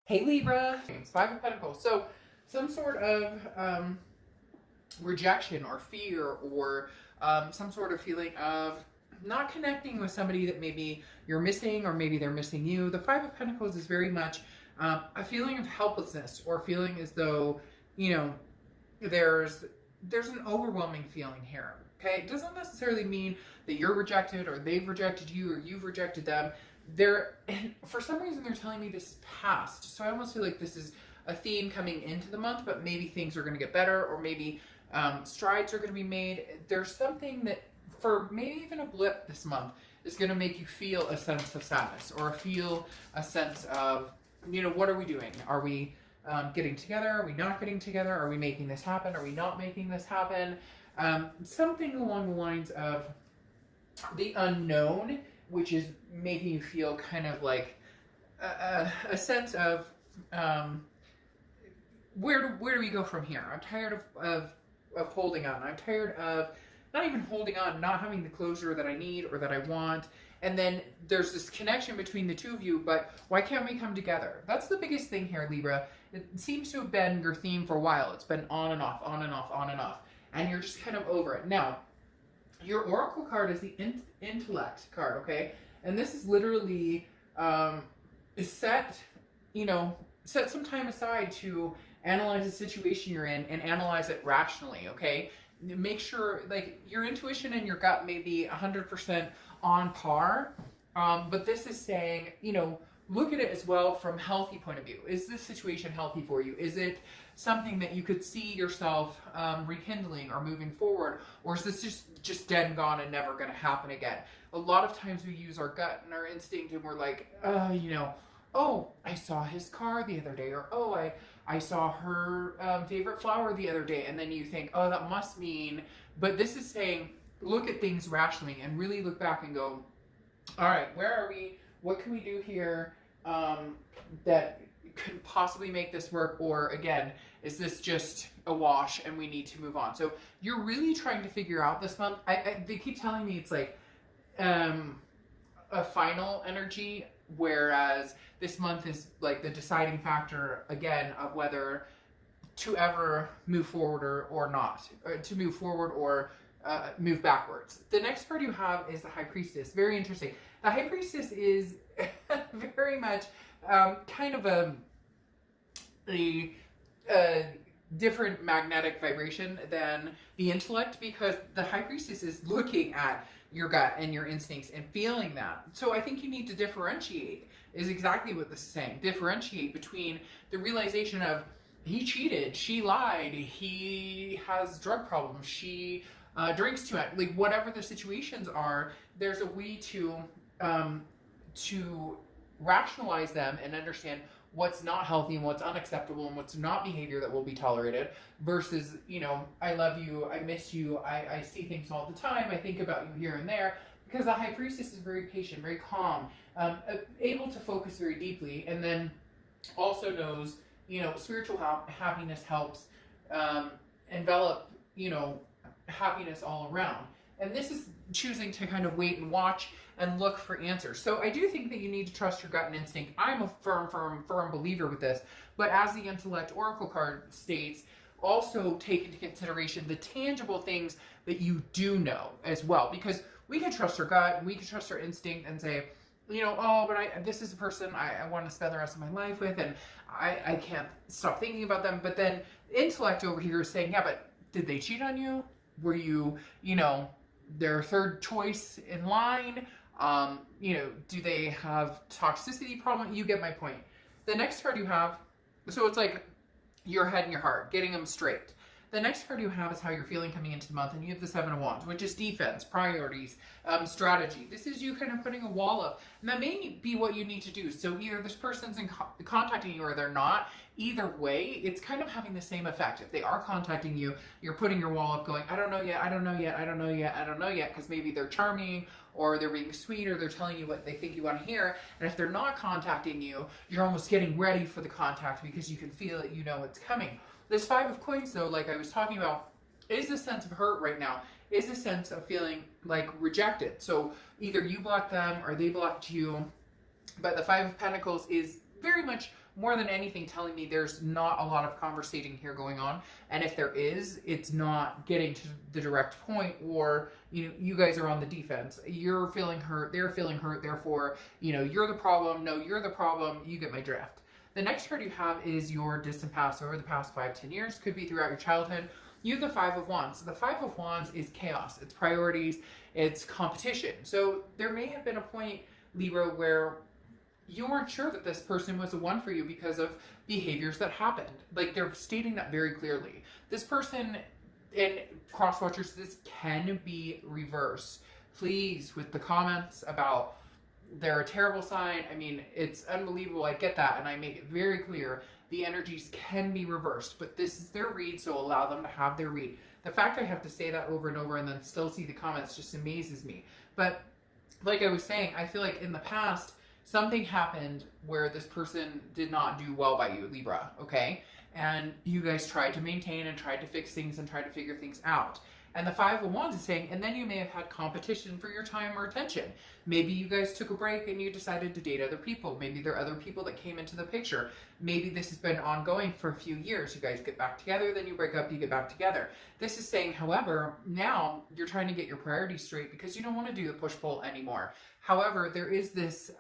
Hey Libra, it's Five of Pentacles. So some sort of rejection or fear or some sort of feeling of not connecting with somebody that maybe you're missing or maybe they're missing you. The Five of Pentacles is very much a feeling of helplessness or feeling as though, you know, there's an overwhelming feeling here. Okay, it doesn't necessarily mean that you're rejected or they've rejected you or you've rejected them. For some reason they're telling me this is past, so I almost feel like this is a theme coming into the month, but maybe things are going to get better, or maybe strides are going to be made. There's something that, for maybe even a blip this month, is going to make you feel a sense of sadness or feel a sense of, you know, what are we doing? Are we getting together? Are we not getting together? Are we making this happen? Are we not making this happen? Something along the lines of the unknown, which is making you feel kind of like a sense of where do we go from here? I'm tired of holding on. I'm tired of not even holding on, not having the closure that I need or that I want. And then there's this connection between the two of you, but why can't we come together? That's the biggest thing here, Libra. It seems to have been your theme for a while. It's been on and off, on and off, on and off. And you're just kind of over it. Now, your Oracle card is the intellect card, okay? And this is literally set some time aside to analyze the situation you're in and analyze it rationally, okay? Make sure, like, your intuition and your gut may be 100% on par, but this is saying, you know, look at it as well from a healthy point of view. Is this situation healthy for you? Is it something that you could see yourself rekindling or moving forward? Or is this just dead and gone and never going to happen again? A lot of times we use our gut and our instinct and we're like, oh, I saw his car the other day, or oh, I saw her favorite flower the other day. And then you think, oh, that must mean, but this is saying, look at things rationally and really look back and go, all right, where are we? What can we do here that could possibly make this work? Or again, is this just a wash and we need to move on? So you're really trying to figure out this month. They keep telling me it's like a final energy, whereas this month is like the deciding factor again of whether to ever move forward or not, or to move forward or move backwards. The next card you have is the High Priestess. Very interesting. The High Priestess is very much kind of a different magnetic vibration than the intellect, because the High Priestess is looking at your gut and your instincts and feeling that. So I think you need to differentiate, is exactly what this is saying. Differentiate between the realization of he cheated, she lied, he has drug problems, she drinks too much, like whatever the situations are, there's a way to rationalize them and understand what's not healthy and what's unacceptable and what's not behavior that will be tolerated, versus, you know, I love you, I miss you, I see things all the time, I think about you here and there, because the High Priestess is very patient, very calm, able to focus very deeply, and then also knows, you know, spiritual happiness helps envelop, you know, happiness all around. And this is choosing to kind of wait and watch and look for answers. So I do think that you need to trust your gut and instinct. I'm a firm believer with this. But as the Intellect Oracle card states, also take into consideration the tangible things that you do know as well. Because we can trust our gut, and we can trust our instinct and say, you know, oh, but this is a person I want to spend the rest of my life with, and I can't stop thinking about them. But then intellect over here is saying, yeah, but did they cheat on you? Were you, you know, their third choice in line? You know, do they have toxicity problem? You get my point. The next card you have, so it's like your head and your heart, getting them straight. The next card you have is how you're feeling coming into the month, and you have the Seven of Wands, which is defense, priorities, strategy. This is you kind of putting a wall up, and that may be what you need to do. So either this person's contacting you or they're not. Either way, it's kind of having the same effect. If they are contacting you, you're putting your wall up going, I don't know yet, I don't know yet, I don't know yet, I don't know yet, because maybe they're charming, or they're being sweet, or they're telling you what they think you want to hear. And if they're not contacting you, you're almost getting ready for the contact because you can feel it, you know it's coming. This Five of Coins, though, like I was talking about, is a sense of hurt right now, is a sense of feeling like rejected. So either you blocked them or they blocked you. But the Five of Pentacles is very much more than anything telling me there's not a lot of conversating here going on. And if there is, it's not getting to the direct point, or, you know, you guys are on the defense. You're feeling hurt, they're feeling hurt, therefore, you know, you're the problem. No, you're the problem. You get my drift. The next card you have is your distant past over the past 5-10 years. Could be throughout your childhood. You have the Five of Wands. So the Five of Wands is chaos. It's priorities. It's competition. So there may have been a point, Libra, where you weren't sure that this person was the one for you because of behaviors that happened. Like, they're stating that very clearly. This person, and cross watchers, this can be reversed. Please, with the comments about they're a terrible sign, I mean, it's unbelievable. I get that, and I make it very clear the energies can be reversed, but this is their read, so allow them to have their read. The fact I have to say that over and over and then still see the comments just amazes me. But like I was saying, I feel like in the past, something happened where this person did not do well by you, Libra, okay? And you guys tried to maintain and tried to fix things and tried to figure things out. And the Five of Wands is saying, and then you may have had competition for your time or attention. Maybe you guys took a break and you decided to date other people. Maybe there are other people that came into the picture. Maybe this has been ongoing for a few years. You guys get back together, then you break up, you get back together. This is saying, however, now you're trying to get your priorities straight because you don't want to do the push-pull anymore. However, there is this,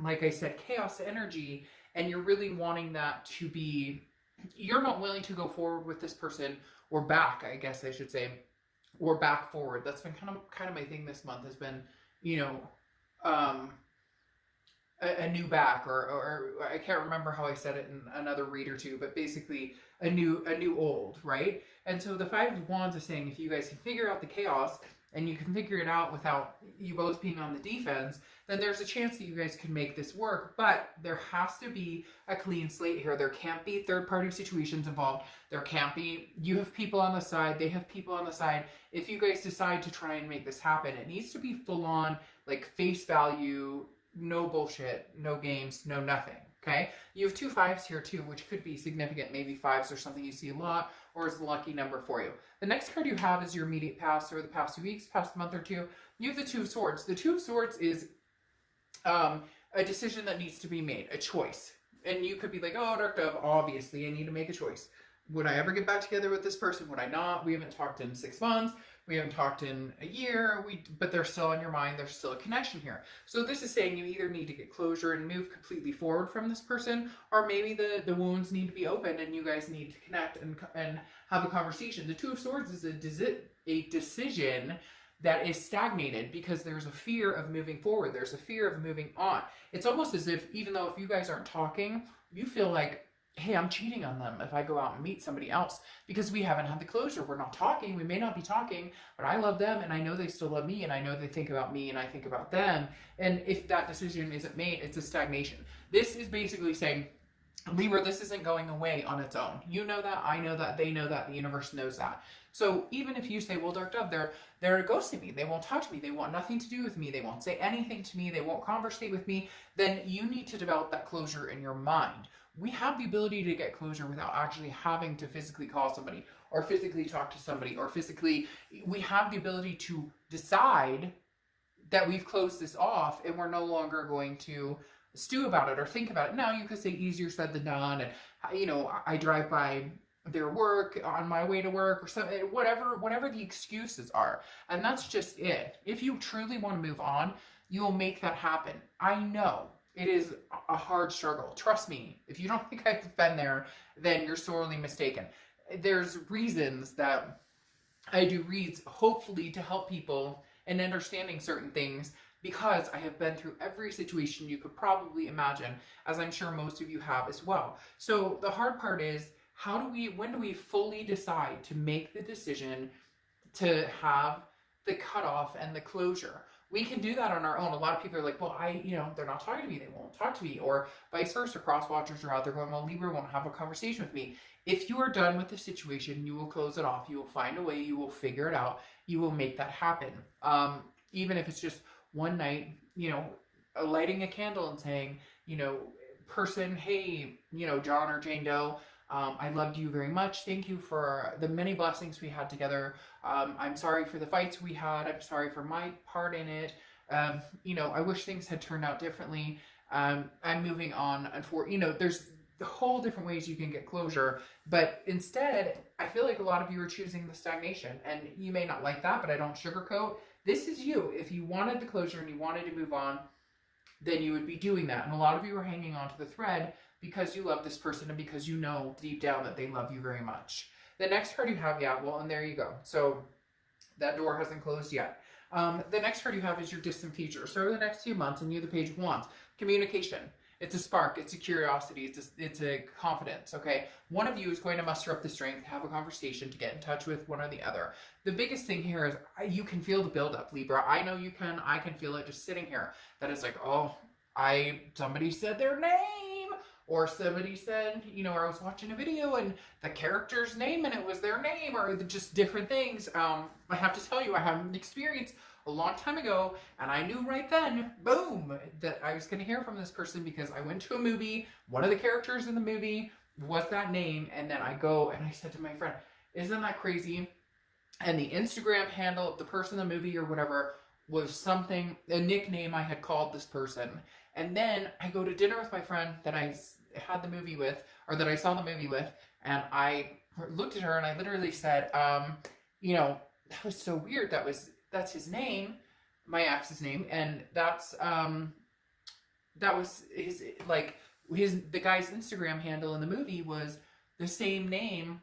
like I said, chaos energy, and you're really wanting that to be, you're not willing to go forward with this person, or back, I guess I should say, or back forward. That's been kind of my thing this month, has been, you know, a new back, or I can't remember how I said it in another read or two, but basically a new old, right? And so the Five of Wands is saying, if you guys can figure out the chaos and you can figure it out without you both being on the defense, then there's a chance that you guys can make this work. But there has to be a clean slate here. There can't be third-party situations involved. There can't be, you have people on the side, they have people on the side. If you guys decide to try and make this happen, it needs to be full-on, like, face value, no bullshit, no games, no nothing. Okay, you have two fives here too, which could be significant. Maybe fives are something you see a lot, or is a lucky number for you. The next card you have is your immediate past, or the past 2 weeks, past month or two. You have the Two of Swords. The Two of Swords is a decision that needs to be made, a choice. And you could be like, oh, Dark Dove, obviously I need to make a choice. Would I ever get back together with this person? Would I not? We haven't talked in 6 months. We haven't talked in a year, but they're still on your mind. There's still a connection here. So this is saying you either need to get closure and move completely forward from this person, or maybe the wounds need to be opened and you guys need to connect and have a conversation. The Two of Swords is a decision that is stagnated because there's a fear of moving forward. There's a fear of moving on. It's almost as if, even though if you guys aren't talking, you feel like, hey, I'm cheating on them if I go out and meet somebody else because we haven't had the closure. We're not talking. We may not be talking, but I love them and I know they still love me and I know they think about me and I think about them. And if that decision isn't made, it's a stagnation. This is basically saying, Libra, this isn't going away on its own. You know that, I know that, they know that, the universe knows that. So even if you say, well, Dark Dove, they're ghosting me, they won't talk to me, they want nothing to do with me, they won't say anything to me, they won't conversate with me, then you need to develop that closure in your mind. We have the ability to get closure without actually having to physically call somebody or physically talk to somebody or physically, we have the ability to decide that we've closed this off and we're no longer going to stew about it or think about it. Now you could say easier said than done, and you know, I drive by their work on my way to work or something, whatever the excuses are, and that's just it. If you truly want to move on, you will make that happen. I know it is a hard struggle. Trust me, if you don't think I've been there, then you're sorely mistaken. There's reasons that I do reads, hopefully to help people in understanding certain things, because I have been through every situation you could probably imagine, as I'm sure most of you have as well. So the hard part is, when do we fully decide to make the decision to have the cutoff and the closure? We can do that on our own. A lot of people are like, well, they're not talking to me, they won't talk to me, or vice versa. Cross watchers are out there going, well, Libra won't have a conversation with me. If you are done with the situation, you will close it off. You will find a way, you will figure it out, you will make that happen. Even if it's just one night, lighting a candle and saying, person, hey, John or Jane Doe, I loved you very much. Thank you for the many blessings we had together. I'm sorry for the fights we had. I'm sorry for my part in it. I wish things had turned out differently. I'm moving on. There's the whole different ways you can get closure. But instead, I feel like a lot of you are choosing the stagnation, and you may not like that, but I don't sugarcoat. This is you. If you wanted the closure and you wanted to move on, then you would be doing that. And a lot of you are hanging on to the thread because you love this person and because you know deep down that they love you very much. The next card you have, yeah, well, and there you go. So that door hasn't closed yet. The next card you have is your distant future. So over the next few months, and you're the Page of Wands, communication. It's a spark. It's a curiosity. It's a confidence, okay? One of you is going to muster up the strength to have a conversation, to get in touch with one or the other. The biggest thing here is you can feel the buildup, Libra. I know you can. I can feel it just sitting here. That is like, oh, somebody said their name. Or somebody said, you know, or I was watching a video and the character's name and it was their name, or just different things. I have to tell you, I had an experience a long time ago, and I knew right then, boom, that I was going to hear from this person because I went to a movie. One of the characters in the movie was that name, and then I go and I said to my friend, isn't that crazy? And the Instagram handle of the person in the movie or whatever was something, a nickname I had called this person. And then I go to dinner with my friend that I had the movie with, or that I saw the movie with, and I looked at her and I literally said, you know, that was so weird. That's his name, my ex's name, and that was his, like, the guy's Instagram handle in the movie was the same name,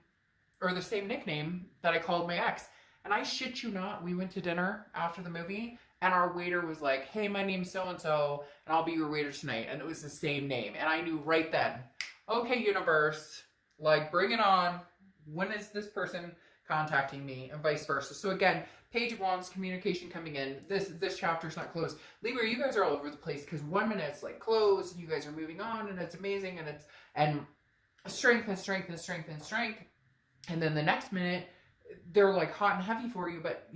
or the same nickname that I called my ex. And I shit you not, we went to dinner after the movie, and our waiter was like, hey, my name's so-and-so, and I'll be your waiter tonight. And it was the same name. And I knew right then, okay, universe, like, bring it on. When is this person contacting me? And vice versa. So again, Page of Wands, communication coming in. This chapter's not closed. Libra, you guys are all over the place because 1 minute it's like closed, and you guys are moving on, and it's amazing, and strength and strength and strength and strength. And then the next minute, they're like hot and heavy for you, but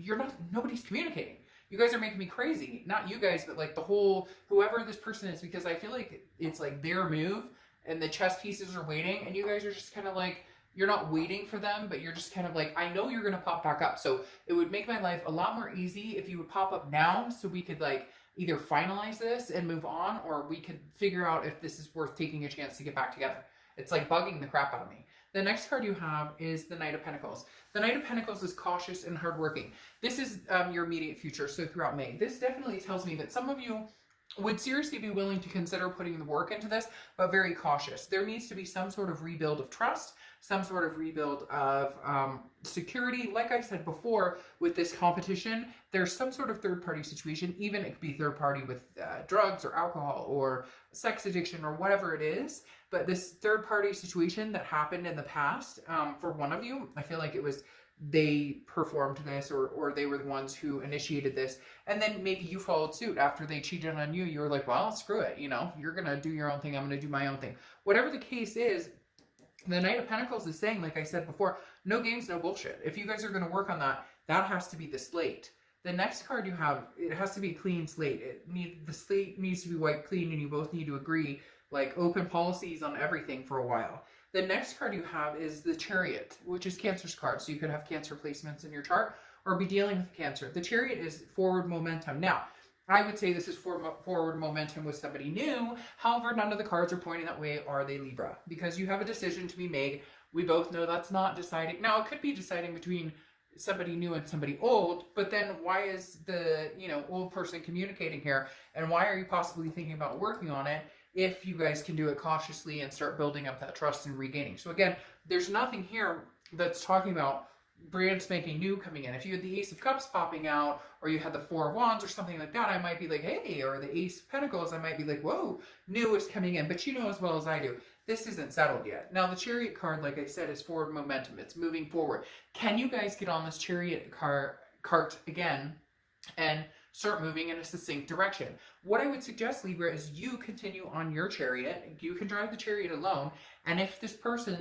nobody's communicating. You guys are making me crazy. Not you guys, but like the whole, whoever this person is, because I feel like it's like their move and the chess pieces are waiting, and you guys are just kind of like, you're not waiting for them, but you're just kind of like, I know you're going to pop back up. So it would make my life a lot more easy if you would pop up now, so we could like either finalize this and move on, or we could figure out if this is worth taking a chance to get back together. It's like bugging the crap out of me. The next card you have is the Knight of Pentacles. The Knight of Pentacles is cautious and hardworking. This is your immediate future, so throughout May. This definitely tells me that some of you would seriously be willing to consider putting the work into this, but very cautious. There needs to be some sort of rebuild of trust, some sort of rebuild of security. Like I said before, with this competition, there's some sort of third-party situation. Even it could be third-party with drugs or alcohol or sex addiction or whatever it is. But this third-party situation that happened in the past, for one of you, I feel like it was they performed this, or they were the ones who initiated this, and then maybe you followed suit after they cheated on you. You were like, well, screw it, you know, you're gonna do your own thing, I'm gonna do my own thing. Whatever the case is, the Knight of Pentacles is saying, like I said before, no games, no bullshit. If you guys are gonna work on that, that has to be the slate. The next card you have, it has to be a clean slate. The slate needs to be wiped clean, and you both need to agree, like, open policies on everything for a while. The next card you have is the Chariot, which is Cancer's card. So you could have Cancer placements in your chart or be dealing with Cancer. The Chariot is forward momentum. Now, I would say this is forward momentum with somebody new. However, none of the cards are pointing that way. Are they, Libra? Because you have a decision to be made. We both know that's not deciding. Now, it could be deciding between somebody new and somebody old, but then why is the, you know, old person communicating here? And why are you possibly thinking about working on it if you guys can do it cautiously and start building up that trust and regaining? So again, there's nothing here that's talking about brand spanking new coming in. If you had the Ace of Cups popping out, or you had the Four of Wands or something like that, I might be like, hey, or the Ace of Pentacles, I might be like, whoa, new is coming in. But you know as well as I do, this isn't settled yet. Now, the Chariot card, like I said, is forward momentum. It's moving forward. Can you guys get on this Chariot cart again and start moving in a succinct direction? What I would suggest, Libra, is you continue on your Chariot. You can drive the Chariot alone. And if this person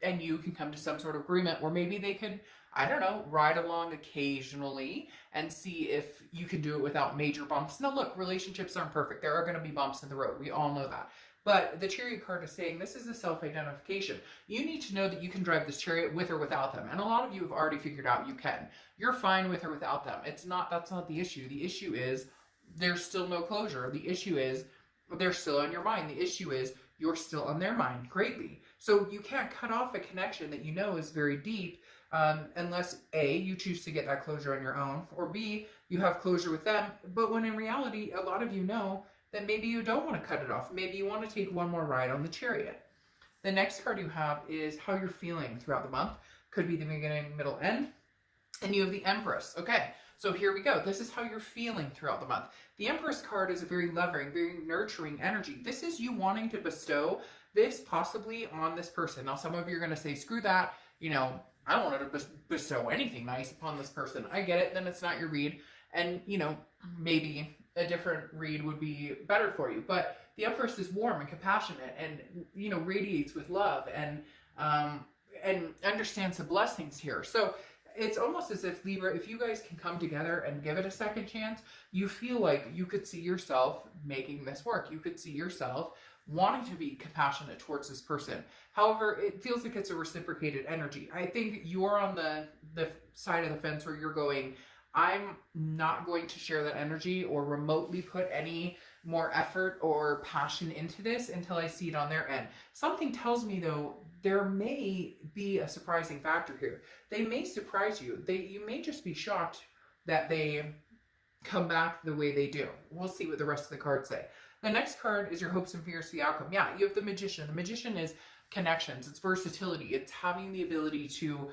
and you can come to some sort of agreement where maybe they could, I don't know, ride along occasionally and see if you can do it without major bumps. Now, look, relationships aren't perfect. There are going to be bumps in the road. We all know that. But the Chariot card is saying this is a self-identification. You need to know that you can drive this Chariot with or without them. And a lot of you have already figured out you can. You're fine with or without them. That's not the issue. The issue is there's still no closure. The issue is they're still on your mind. The issue is you're still on their mind greatly. So you can't cut off a connection that you know is very deep unless A, you choose to get that closure on your own, or B, you have closure with them. But when in reality, a lot of you know that maybe you don't want to cut it off. Maybe you want to take one more ride on the chariot. The next card you have is how you're feeling throughout the month. Could be the beginning, middle, end. And you have the Empress. Okay, so here we go. This is how you're feeling throughout the month. The Empress card is a very loving, very nurturing energy. This is you wanting to bestow this possibly on this person. Now, some of you are going to say, screw that. You know, I don't want to bestow anything nice upon this person. I get it. Then it's not your read. And, you know, maybe a different read would be better for you. But the Empress is warm and compassionate and, you know, radiates with love and understands the blessings here. So it's almost as if, Libra, if you guys can come together and give it a second chance, you feel like you could see yourself making this work. You could see yourself wanting to be compassionate towards this person. However, it feels like it's a reciprocated energy. I think you're on the side of the fence where you're going, I'm not going to share that energy or remotely put any more effort or passion into this until I see it on their end. Something tells me, though, there may be a surprising factor here. They may surprise you. You may just be shocked that they come back the way they do. We'll see what the rest of the cards say. The next card is your hopes and fears for the outcome. Yeah, you have the Magician. The Magician is connections. It's versatility. It's having the ability to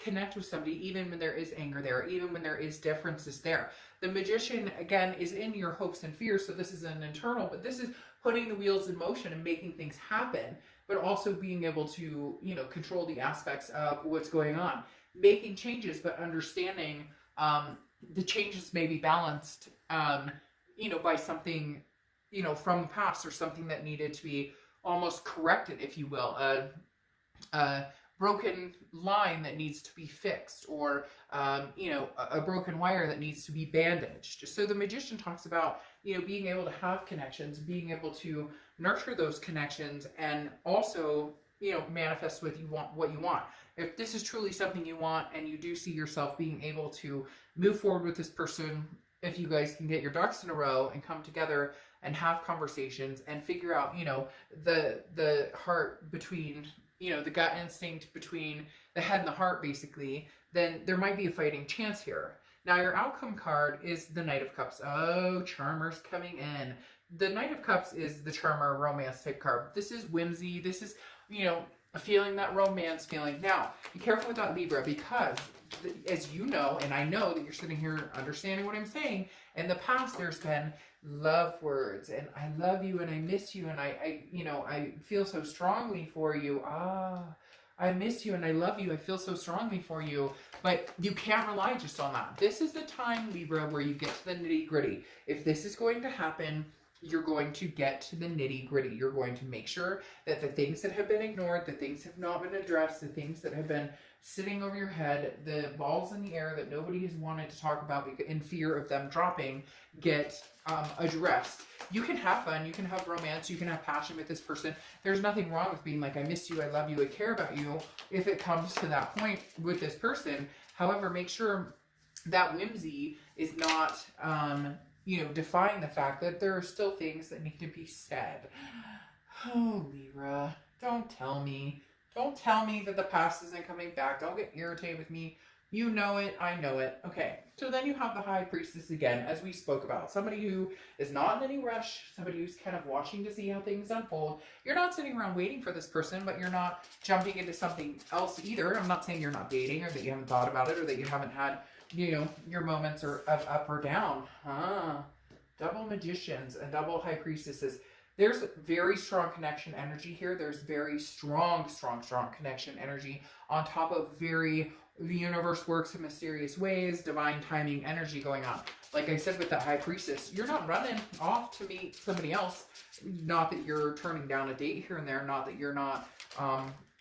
connect with somebody even when there is anger there, even when there is differences there. The Magician, again, is in your hopes and fears. So this is an internal, but this is putting the wheels in motion and making things happen, but also being able to, you know, control the aspects of what's going on. Making changes, but understanding the changes may be balanced, you know, by something, you know, from the past or something that needed to be almost corrected, if you will. A broken line that needs to be fixed, or, you know, a broken wire that needs to be bandaged. So the Magician talks about, you know, being able to have connections, being able to nurture those connections, and also, you know, manifest what you want. If this is truly something you want and you do see yourself being able to move forward with this person, if you guys can get your ducks in a row and come together and have conversations and figure out, you know, the heart between, you know, the gut instinct between the head and the heart, basically, then there might be a fighting chance here. Now, your outcome card is the Knight of Cups. Oh, Charmer's coming in. The Knight of Cups is the Charmer romance type card. This is whimsy. This is, you know, a feeling, that romance feeling. Now, be careful with that, Libra, because as you know, and I know that you're sitting here understanding what I'm saying, in the past there's been love words and I love you and I miss you and I you know, I feel so strongly for you. I miss you and I love you. I feel so strongly for you. But you can't rely just on that. This is the time, Libra, where you get to the nitty gritty. If this is going to happen, you're going to get to the nitty gritty. You're going to make sure that the things that have been ignored, the things that have not been addressed, the things that have been sitting over your head, the balls in the air that nobody has wanted to talk about in fear of them dropping, get addressed. You can have fun, you can have romance, you can have passion with this person. There's nothing wrong with being like, I miss you, I love you, I care about you, if it comes to that point with this person. However, make sure that whimsy is not, you know, defying the fact that there are still things that need to be said. Oh, Libra, don't tell me. Don't tell me that the past isn't coming back. Don't get irritated with me. You know it. I know it. Okay. So then you have the High Priestess again, as we spoke about. Somebody who is not in any rush. Somebody who's kind of watching to see how things unfold. You're not sitting around waiting for this person, but you're not jumping into something else either. I'm not saying you're not dating or that you haven't thought about it or that you haven't had, you know, your moments of up or down. Double Magicians and double High Priestesses. There's very strong connection energy here. There's very strong connection energy on top of the universe works in mysterious ways, divine timing energy going on. Like I said with that High Priestess, you're not running off to meet somebody else. Not that you're turning down a date here and there. Not that you're not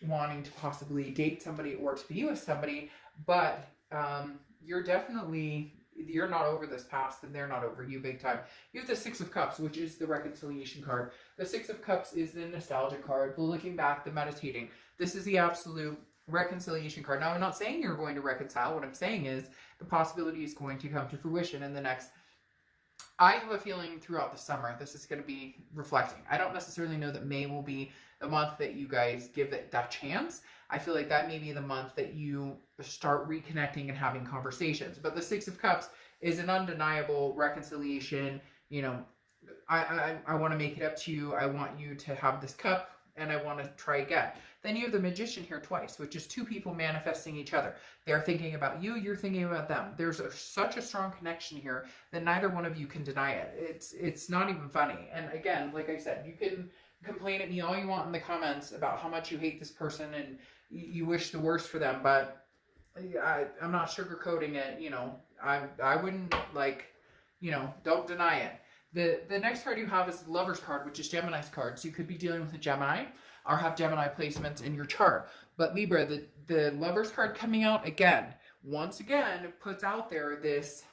wanting to possibly date somebody or to be with somebody. But you're definitely... You're not over this past and they're not over you big time. You have the Six of Cups, which is the reconciliation card. The Six of Cups is the nostalgia card, the looking back, the meditating. This is the absolute reconciliation card. Now, I'm not saying you're going to reconcile. What I'm saying is the possibility is going to come to fruition in the next I have a feeling throughout the summer this is going to be reflecting. I don't necessarily know that May will be the month that you guys give it that chance. I feel like that may be the month that you start reconnecting and having conversations. But the Six of Cups is an undeniable reconciliation. You know, I want to make it up to you. I want you to have this cup and I want to try again. Then you have the Magician here twice, which is two people manifesting each other. They're thinking about you, you're thinking about them. There's such a strong connection here that neither one of you can deny it. It's not even funny. And again, like I said, you can complain at me all you want in the comments about how much you hate this person and you wish the worst for them, but I'm not sugarcoating it. You know, I wouldn't, like, you know, don't deny it. The next card you have is the Lover's card, which is Gemini's card. So you could be dealing with a Gemini or have Gemini placements in your chart. But Libra, the Lover's card coming out again, once again, puts out there this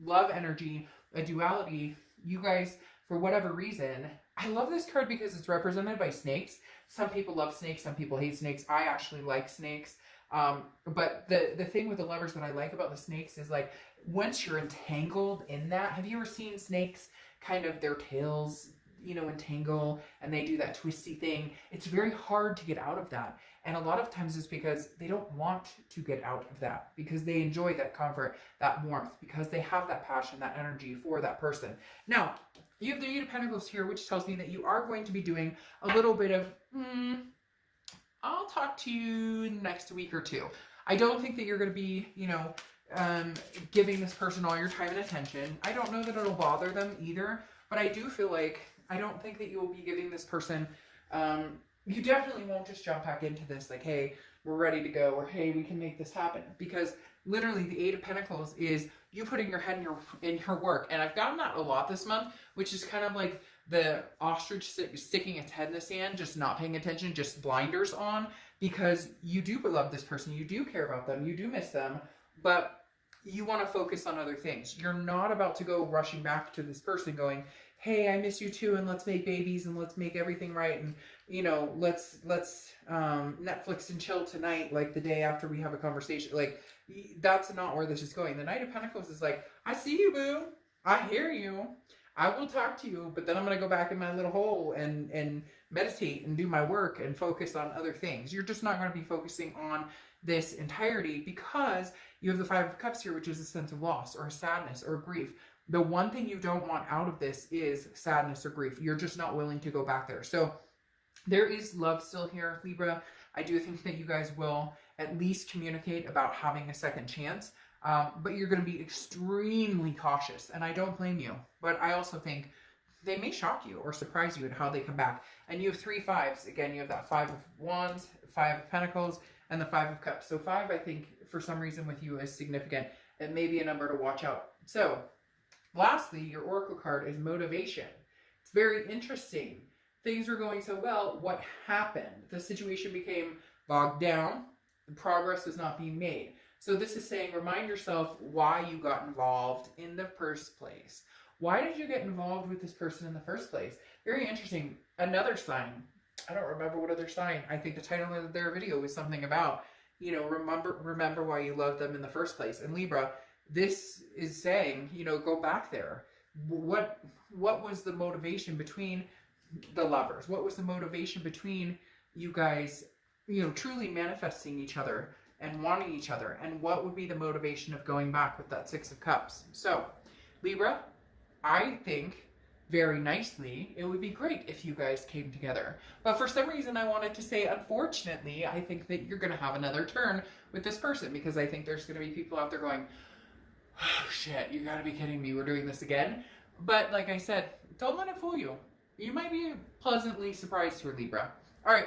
love energy, a duality. You guys, for whatever reason, I love this card because it's represented by snakes. Some people love snakes, some people hate snakes. I actually like snakes. But the thing with the Lovers that I like about the snakes is, like, once you're entangled in that, have you ever seen snakes kind of their tails, you know, entangle and they do that twisty thing? It's very hard to get out of that. And a lot of times it's because they don't want to get out of that, because they enjoy that comfort, that warmth, because they have that passion, that energy for that person. Now, you have the Eight of Pentacles here, which tells me that you are going to be doing a little bit of, I'll talk to you next week or two. I don't think that you're going to be, you know, giving this person all your time and attention. I don't know that it'll bother them either, but I do feel like, I don't think that you will be giving this person, you definitely won't just jump back into this like, hey, we're ready to go, or hey, we can make this happen. Because literally the Eight of Pentacles is you putting your head in your work. And I've gotten that a lot this month, which is kind of like the ostrich sticking its head in the sand, just not paying attention, just blinders on, because you do love this person, you do care about them, you do miss them, but you want to focus on other things. You're not about to go rushing back to this person going, hey, I miss you too, and let's make babies and let's make everything right, and, you know, let's Netflix and chill tonight, like the day after we have a conversation. Like, that's not where this is going. The Knight of Pentacles is like, I see you, boo. I hear you. I will talk to you, but then I'm going to go back in my little hole and meditate and do my work and focus on other things. You're just not going to be focusing on this entirety because you have the Five of Cups here, which is a sense of loss or sadness or grief. The one thing you don't want out of this is sadness or grief. You're just not willing to go back there. So there is love still here, Libra. I do think that you guys will at least communicate about having a second chance. But you're going to be extremely cautious, and I don't blame you. But I also think they may shock you or surprise you in how they come back. And you have three fives. Again, you have that Five of Wands, Five of Pentacles, and the Five of Cups. So five, I think, for some reason with you is significant. It may be a number to watch out. So lastly, your Oracle card is Motivation. It's very interesting. Things were going so well. What happened? The situation became bogged down. The progress was not being made. So this is saying, remind yourself why you got involved in the first place. Why did you get involved with this person in the first place? Very interesting. Another sign. I don't remember what other sign. I think the title of their video was something about, you know, remember why you loved them in the first place. And Libra, this is saying, you know, go back there. What was the motivation between the lovers? What was the motivation between you guys, you know, truly manifesting each other and wanting each other? And what would be the motivation of going back with that Six of Cups? So, Libra, I think very nicely, it would be great if you guys came together. But for some reason, I wanted to say, unfortunately, I think that you're going to have another turn with this person, because I think there's going to be people out there going, oh, shit, you got to be kidding me. We're doing this again. But like I said, don't let it fool you. You might be pleasantly surprised here, Libra. All right,